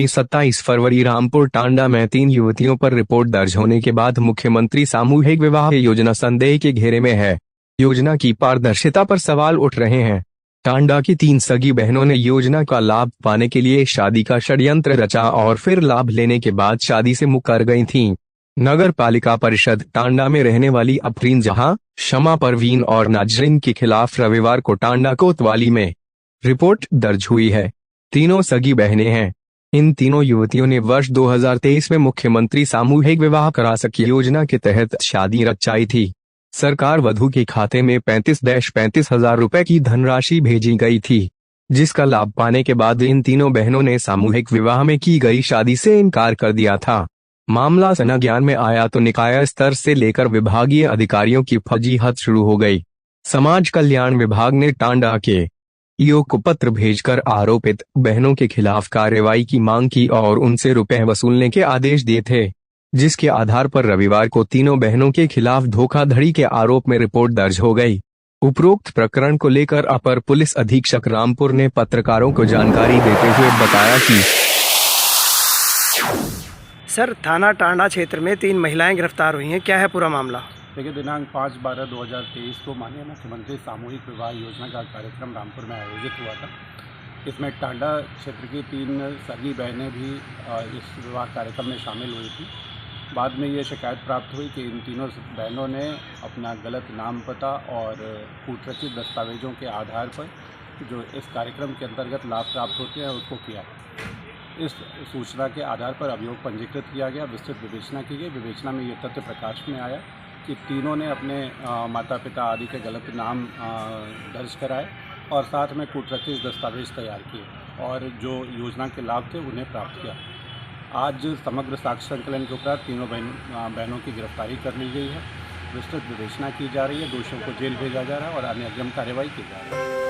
27 फरवरी रामपुर टांडा में 3 युवतियों पर रिपोर्ट दर्ज होने के बाद मुख्यमंत्री सामूहिक विवाह योजना संदेह के घेरे में है। योजना की पारदर्शिता पर सवाल उठ रहे हैं। टांडा की 3 सगी बहनों ने योजना का लाभ पाने के लिए शादी का षड्यंत्र रचा और फिर लाभ लेने के बाद शादी से मुकर गई थीं। नगर पालिका परिषद टांडा में रहने वाली अफरीन जहां, शमा परवीन और नाजरीन के खिलाफ रविवार को टांडा कोतवाली में रिपोर्ट दर्ज हुई है। तीनों सगी बहनें हैं। इन तीनों युवतियों ने वर्ष 2023 में मुख्यमंत्री सामूहिक विवाह करा सकी योजना के तहत शादी रचाई थी। सरकार वधू के खाते में 35,35 हजार रुपए की धनराशि भेजी गई थी, जिसका लाभ पाने के बाद इन तीनों बहनों ने सामूहिक विवाह में की गई शादी से इनकार कर दिया था। मामला संज्ञान में आया तो निकाय स्तर से लेकर विभागीय अधिकारियों की फजीहत शुरू हो गई। समाज कल्याण विभाग ने टांडा के ईओ को पत्र भेजकर आरोपित बहनों के खिलाफ कार्रवाई की मांग की और उनसे रुपए वसूलने के आदेश दिए थे, जिसके आधार पर रविवार को तीनों बहनों के खिलाफ धोखाधड़ी के आरोप में रिपोर्ट दर्ज हो गई। उपरोक्त प्रकरण को लेकर अपर पुलिस अधीक्षक रामपुर ने पत्रकारों को जानकारी देते हुए बताया कि सर, थाना टांडा क्षेत्र में 3 महिलाएं गिरफ्तार हुई हैं। क्या है पूरा मामला? देखिए, दिनांक 5/12/2023 को माननीय मुख्यमंत्री सामूहिक विवाह योजना का कार्यक्रम रामपुर में आयोजित हुआ था। इसमें टांडा क्षेत्र की 3 सगी बहनें भी इस विवाह कार्यक्रम में शामिल हुई थी। बाद में ये शिकायत प्राप्त हुई कि इन तीनों बहनों ने अपना गलत नाम पता और कूटरचित दस्तावेजों के आधार पर जो इस कार्यक्रम के अंतर्गत लाभ प्राप्त होते हैं उसको किया। इस सूचना के आधार पर अभियोग पंजीकृत किया गया, विस्तृत विवेचना की गई। विवेचना में ये तथ्य प्रकाश में आया कि तीनों ने अपने माता पिता आदि के गलत नाम दर्ज कराए और साथ में कूटरचित दस्तावेज तैयार किए और जो योजना के लाभ थे उन्हें प्राप्त किया। आज समग्र साक्ष्य संकलन के उपरांत तीनों बहनों की गिरफ्तारी कर ली गई है। विस्तृत विवेचना की जा रही है, दोषियों को जेल भेजा जा रहा है और अन्य अग्रिम कार्रवाई की जा रही है।